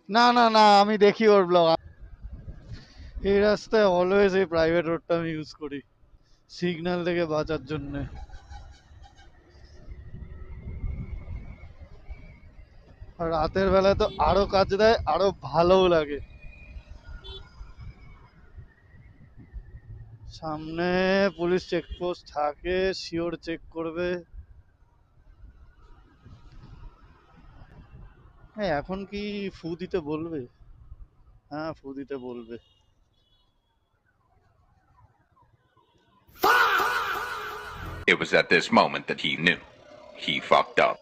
না না না, আমি দেখি ওর ব্লগ। এই রাস্তায় অলওয়েজ এই প্রাইভেট রোডটা আমি ইউজ করি সিগন্যাল থেকে বাঁচার জন্য। আর রাতের বেলায় তো আরো কাজ দেয়, আরো ভালোও লাগে। সামনে পুলিশ চেকপোস্ট থাকে, শিওর চেক করবে। হ্যাঁ, এখন কি ফু দিতে বলবে? হ্যাঁ, ফু দিতে বলবে। It was at this moment that he knew. He fucked up.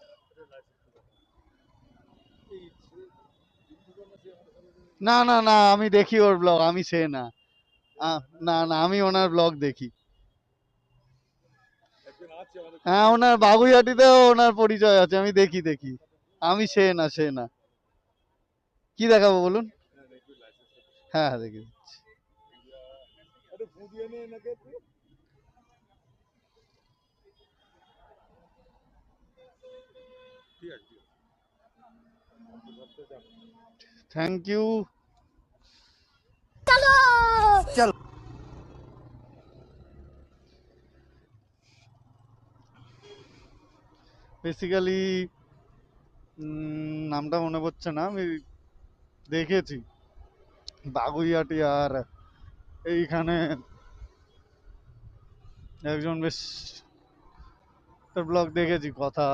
না না না, আমি দেখি ওর ব্লগ, আমি সে না। না না, আমি ওনার ব্লগ দেখি। হ্যাঁ, ওনার বাগুইহাটিতেও ওনার পরিচয় আছে, আমি দেখি দেখি। আমি সে না, সে না। কি দেখাবো বলুন? হ্যাঁ হ্যাঁ, দেখি দিচ্ছি। Thank you. চলো। বেসিক্যালি নামটা মনে পড়ছে না, আমি দেখেছি বাগুইহাটি আর এইখানে একজন বেশ ব্লগ দেখেছি, কথা